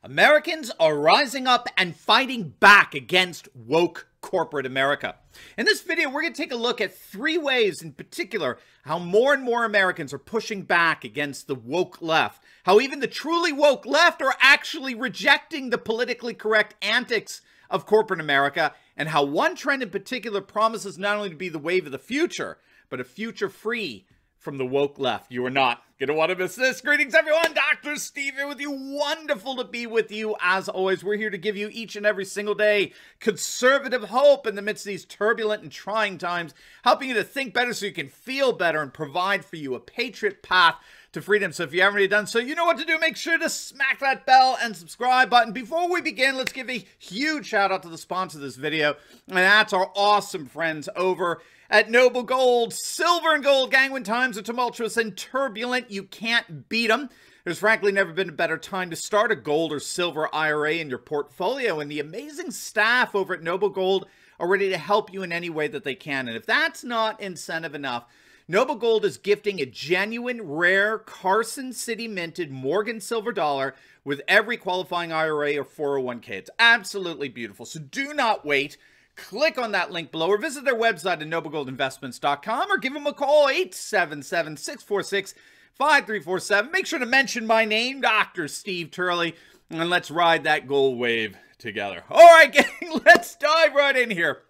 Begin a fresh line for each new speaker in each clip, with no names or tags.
Americans are rising up and fighting back against woke corporate America. In this video, we're going to take a look at 3 ways in particular how more and more Americans are pushing back against the woke left, how even the truly woke left are actually rejecting the politically correct antics of corporate America, and how one trend in particular promises not only to be the wave of the future, but a future free from the woke left. You are not going to want to miss this. Greetings, everyone. Dr. Steve here with you. Wonderful to be with you. As always, we're here to give you each and every single day conservative hope in the midst of these turbulent and trying times, helping you to think better so you can feel better and provide for you a patriot path to freedom. So if you haven't already done so, you know what to do. Make sure to smack that bell and subscribe button. Before we begin, let's give a huge shout out to the sponsor of this video, and that's our awesome friends over at Noble Gold. Silver and gold, gang, when times are tumultuous and turbulent, you can't beat them. There's frankly never been a better time to start a gold or silver IRA in your portfolio, and the amazing staff over at Noble Gold are ready to help you in any way that they can. And if that's not incentive enough, Noble Gold is gifting a genuine, rare Carson City minted Morgan silver dollar with every qualifying IRA or 401k. It's absolutely beautiful. So do not wait. Click on that link below or visit their website at noblegoldinvestments.com or give them a call, 877-646-5347. Make sure to mention my name, Dr. Steve Turley, and let's ride that gold wave together. All right, gang, let's dive right in here.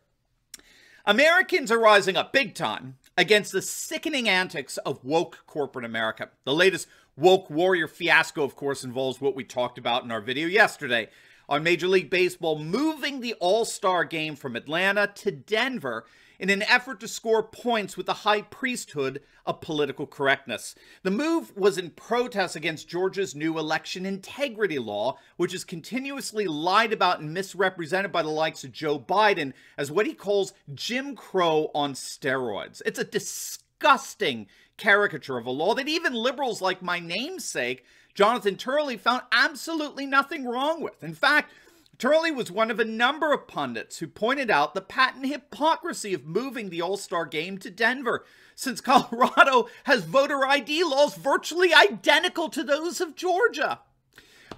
Americans are rising up big time against the sickening antics of woke corporate America. The latest woke warrior fiasco, of course, involves what we talked about in our video yesterday on Major League Baseball moving the All-Star game from Atlanta to Denver in an effort to score points with the high priesthood of political correctness. The move was in protest against Georgia's new election integrity law, which is continuously lied about and misrepresented by the likes of Joe Biden as what he calls Jim Crow on steroids. It's a disgusting caricature of a law that even liberals like my namesake, Jonathan Turley, found absolutely nothing wrong with. In fact, Turley was one of a number of pundits who pointed out the patent hypocrisy of moving the All-Star game to Denver, since Colorado has voter ID laws virtually identical to those of Georgia.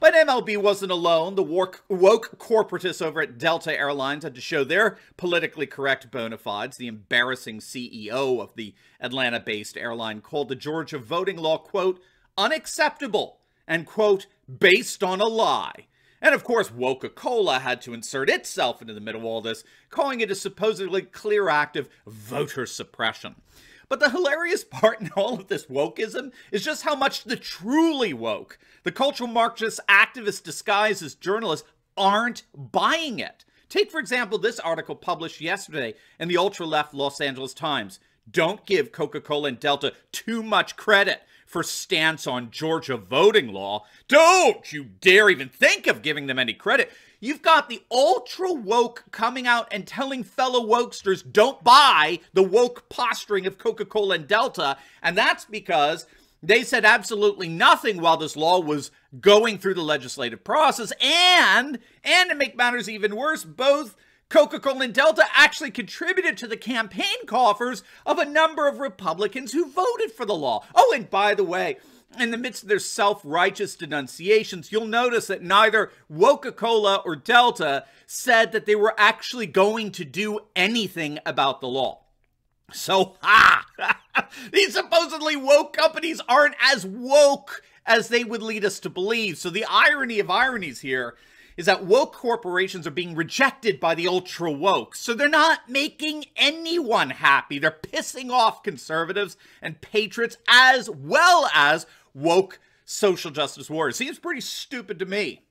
But MLB wasn't alone. The woke corporatists over at Delta Airlines had to show their politically correct bona fides. The embarrassing CEO of the Atlanta-based airline called the Georgia voting law, quote, unacceptable and, quote, based on a lie. And of course, Coca-Cola had to insert itself into the middle of all this, calling it a supposedly clear act of voter suppression. But the hilarious part in all of this wokeism is just how much the truly woke, the cultural Marxist activists disguised as journalists, aren't buying it. Take, for example, this article published yesterday in the ultra-left Los Angeles Times. Don't give Coca-Cola and Delta too much credit for stance on Georgia voting law. Don't you dare even think of giving them any credit. You've got the ultra woke coming out and telling fellow wokesters don't buy the woke posturing of Coca-Cola and Delta, and that's because they said absolutely nothing while this law was going through the legislative process, and to make matters even worse, both Coca-Cola and Delta actually contributed to the campaign coffers of a number of Republicans who voted for the law. Oh, and by the way, in the midst of their self-righteous denunciations, you'll notice that neither Coca-Cola or Delta said that they were actually going to do anything about the law. So, these supposedly woke companies aren't as woke as they would lead us to believe. So the irony of ironies here is that woke corporations are being rejected by the ultra woke. So they're not making anyone happy. They're pissing off conservatives and patriots as well as woke social justice warriors. Seems pretty stupid to me.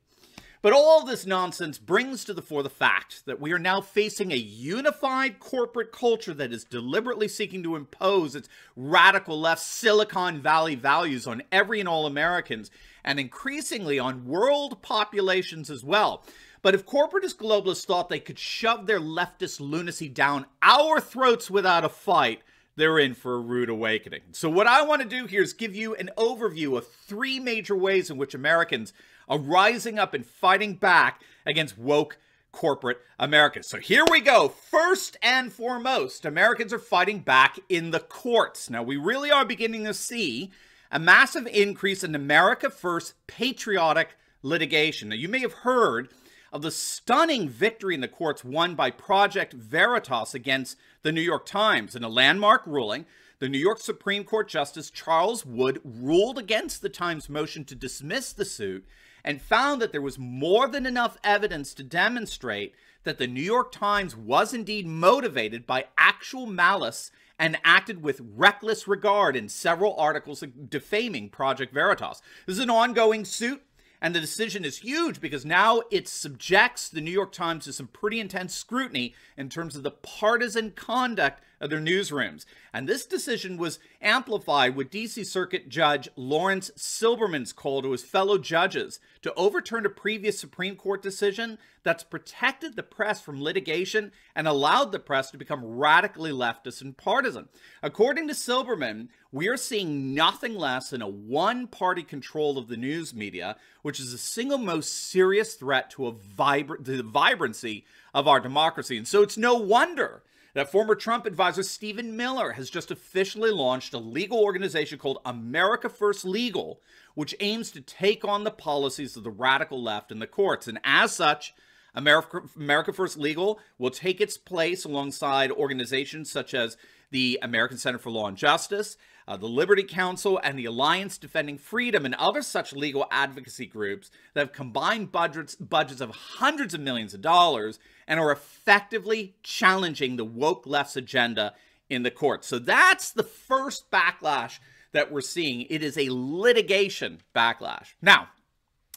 But all this nonsense brings to the fore the fact that we are now facing a unified corporate culture that is deliberately seeking to impose its radical left Silicon Valley values on every and all Americans, and increasingly on world populations as well. But if corporatist globalists thought they could shove their leftist lunacy down our throats without a fight, they're in for a rude awakening. So what I want to do here is give you an overview of 3 major ways in which Americans are rising up and fighting back against woke corporate America. So here we go. First and foremost, Americans are fighting back in the courts. Now, we really are beginning to see a massive increase in America First patriotic Litigation. Now, you may have heard of the stunning victory in the courts won by Project Veritas against the New York Times. In a landmark ruling, the New York Supreme Court Justice Charles Wood ruled against the Times' motion to dismiss the suit and found that there was more than enough evidence to demonstrate that the New York Times was indeed motivated by actual malice and acted with reckless regard in several articles defaming Project Veritas. This is an ongoing suit, and the decision is huge because now it subjects the New York Times to some pretty intense scrutiny in terms of the partisan conduct of their newsrooms. And this decision was amplified with D.C. Circuit Judge Lawrence Silberman's call to his fellow judges to overturn a previous Supreme Court decision that's protected the press from litigation and allowed the press to become radically leftist and partisan. According to Silberman, we are seeing nothing less than a one-party control of the news media, which is the single most serious threat to the vibrancy of our democracy. And so it's no wonder that former Trump advisor Stephen Miller has just officially launched a legal organization called America First Legal, which aims to take on the policies of the radical left in the courts. And as such, America First Legal will take its place alongside organizations such as the American Center for Law and Justice, the Liberty Counsel, and the Alliance Defending Freedom, and other such legal advocacy groups that have combined budgets of hundreds of millions of dollars and are effectively challenging the woke left's agenda in the courts. So that's the first backlash that we're seeing. It is a litigation backlash. Now,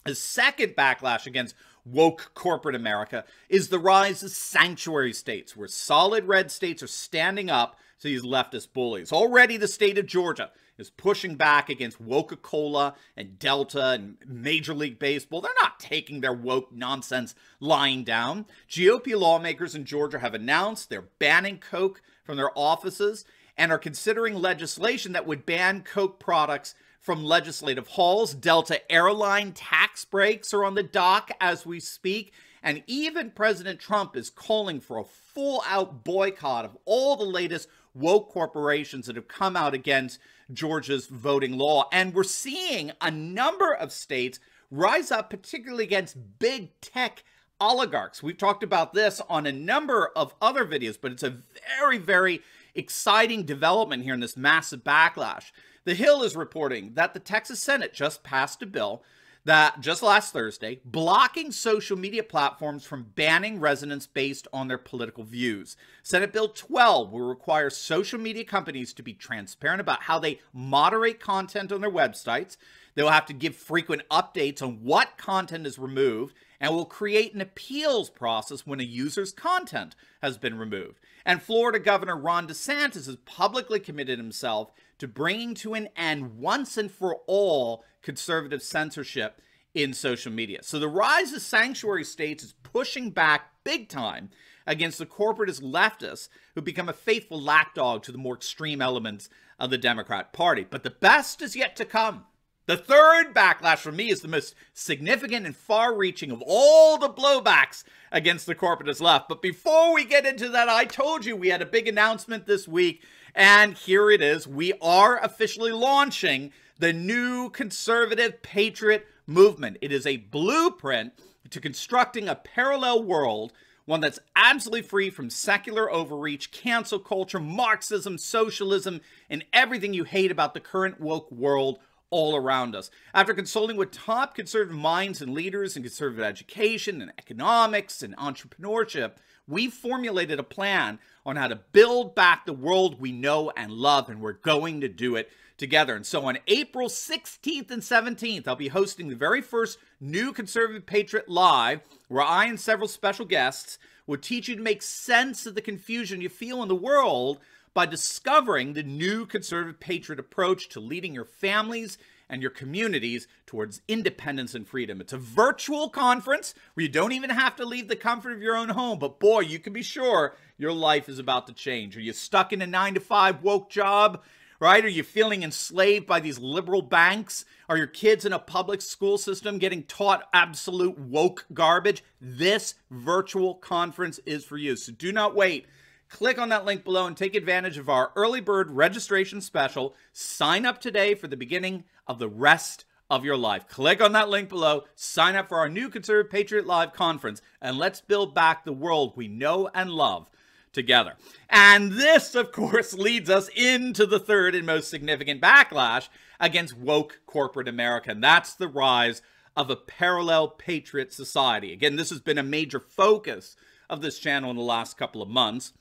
the second backlash against woke corporate America is the rise of sanctuary states, where solid red states are standing up to these leftist bullies. Already the state of Georgia is pushing back against Coca-Cola and Delta and Major League Baseball. They're not taking their woke nonsense lying down. GOP lawmakers in Georgia have announced they're banning Coke from their offices and are considering legislation that would ban Coke products from legislative halls. Delta Airline tax breaks are on the dock as we speak. And even President Trump is calling for a full-out boycott of all the latest woke corporations that have come out against Georgia's voting law. And we're seeing a number of states rise up, particularly against big tech oligarchs. We've talked about this on a number of other videos, but it's a very, very exciting development here in this massive backlash. The Hill is reporting that the Texas Senate just passed a bill that just last Thursday, blocking social media platforms from banning residents based on their political views. Senate Bill 12 will require social media companies to be transparent about how they moderate content on their websites. They'll have to give frequent updates on what content is removed, and will create an appeals process when a user's content has been removed. And Florida Governor Ron DeSantis has publicly committed himself to bringing to an end once and for all conservative censorship in social media. So the rise of sanctuary states is pushing back big time against the corporatist leftists who become a faithful lapdog to the more extreme elements of the Democrat Party. But the best is yet to come. The third backlash for me is the most significant and far-reaching of all the blowbacks against the corporatist left. But before we get into that, I told you we had a big announcement this week, and here it is. We are officially launching the new conservative Patriot movement. It is a blueprint to constructing a parallel world, one that's absolutely free from secular overreach, cancel culture, Marxism, socialism, and everything you hate about the current woke world all around us. After consulting with top conservative minds and leaders in conservative education and economics and entrepreneurship, we formulated a plan on how to build back the world we know and love, and we're going to do it together. And so on April 16th and 17th, I'll be hosting the very first New Conservative Patriot Live, where I and several special guests will teach you to make sense of the confusion you feel in the world by discovering the new conservative patriot approach to leading your families and your communities towards independence and freedom. It's a virtual conference where you don't even have to leave the comfort of your own home, but boy, you can be sure your life is about to change. Are you stuck in a 9-to-5 woke job? Right? Are you feeling enslaved by these liberal banks? Are your kids in a public school system getting taught absolute woke garbage? This virtual conference is for you. So do not wait. Click on that link below and take advantage of our early bird registration special. Sign up today for the beginning of the rest of your life. Click on that link below, sign up for our new Conservative Patriot Live conference, and let's build back the world we know and love together. And this, of course, leads us into the third and most significant backlash against woke corporate America, and that's the rise of a parallel patriot society. Again, this has been a major focus of this channel in the last couple of months.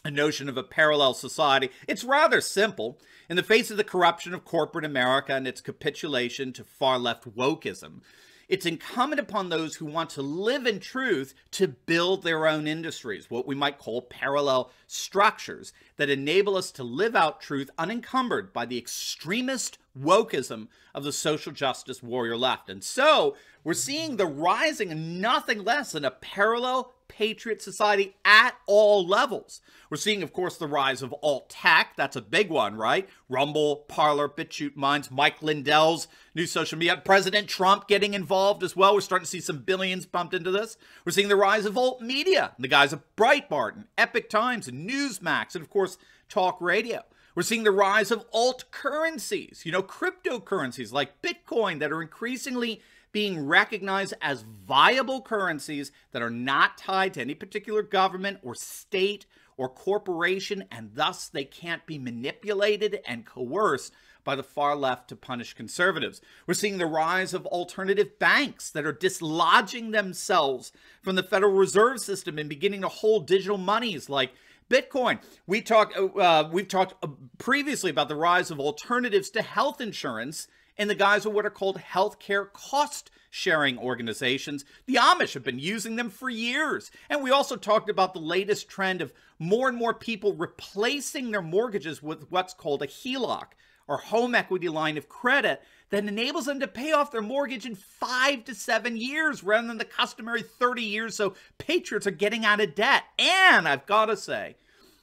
A notion of a parallel society. It's rather simple. In the face of the corruption of corporate America and its capitulation to far-left wokeism, it's incumbent upon those who want to live in truth to build their own industries, what we might call parallel structures that enable us to live out truth unencumbered by the extremist wokeism of the social justice warrior left. And so we're seeing the rising of nothing less than a parallel patriot society at all levels. We're seeing, of course, the rise of alt tech. That's a big one, right? Rumble, Parler, BitChute Minds, Mike Lindell's new social media. President Trump getting involved as well. We're starting to see some billions pumped into this. We're seeing the rise of alt media, the guys of Breitbart and Epic Times and Newsmax and, of course, talk radio. We're seeing the rise of alt currencies, cryptocurrencies like Bitcoin that are increasingly being recognized as viable currencies that are not tied to any particular government or state or corporation, and thus they can't be manipulated and coerced by the far left to punish conservatives. We're seeing the rise of alternative banks that are dislodging themselves from the Federal Reserve System and beginning to hold digital monies like Bitcoin. We've talked previously about the rise of alternatives to health insurance in the guise of what are called healthcare cost-sharing organizations. The Amish have been using them for years. And we also talked about the latest trend of more and more people replacing their mortgages with what's called a HELOC, or home equity line of credit, that enables them to pay off their mortgage in 5 to 7 years rather than the customary 30 years. So patriots are getting out of debt. And I've got to say,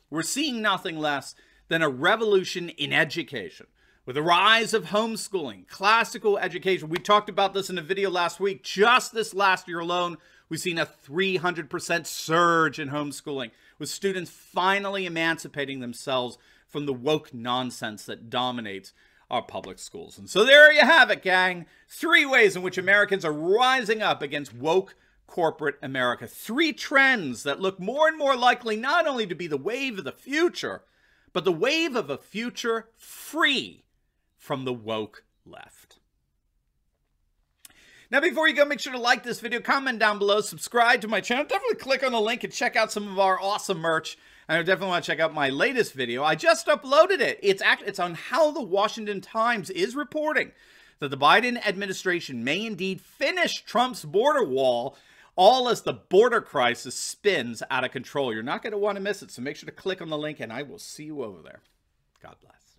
we're seeing nothing less than a revolution in education. With the rise of homeschooling, classical education, we talked about this in a video last week. Just this last year alone, we've seen a 300% surge in homeschooling, with students finally emancipating themselves from the woke nonsense that dominates our public schools. And so there you have it, gang. 3 ways in which Americans are rising up against woke corporate America. 3 trends that look more and more likely not only to be the wave of the future, but the wave of a future free from the woke left. Now, before you go, make sure to like this video, comment down below, subscribe to my channel. Definitely click on the link and check out some of our awesome merch. And I definitely want to check out my latest video. I just uploaded it. It's on how the Washington Times is reporting that the Biden administration may indeed finish Trump's border wall, all as the border crisis spins out of control. You're not going to want to miss it, so make sure to click on the link, and I will see you over there. God bless.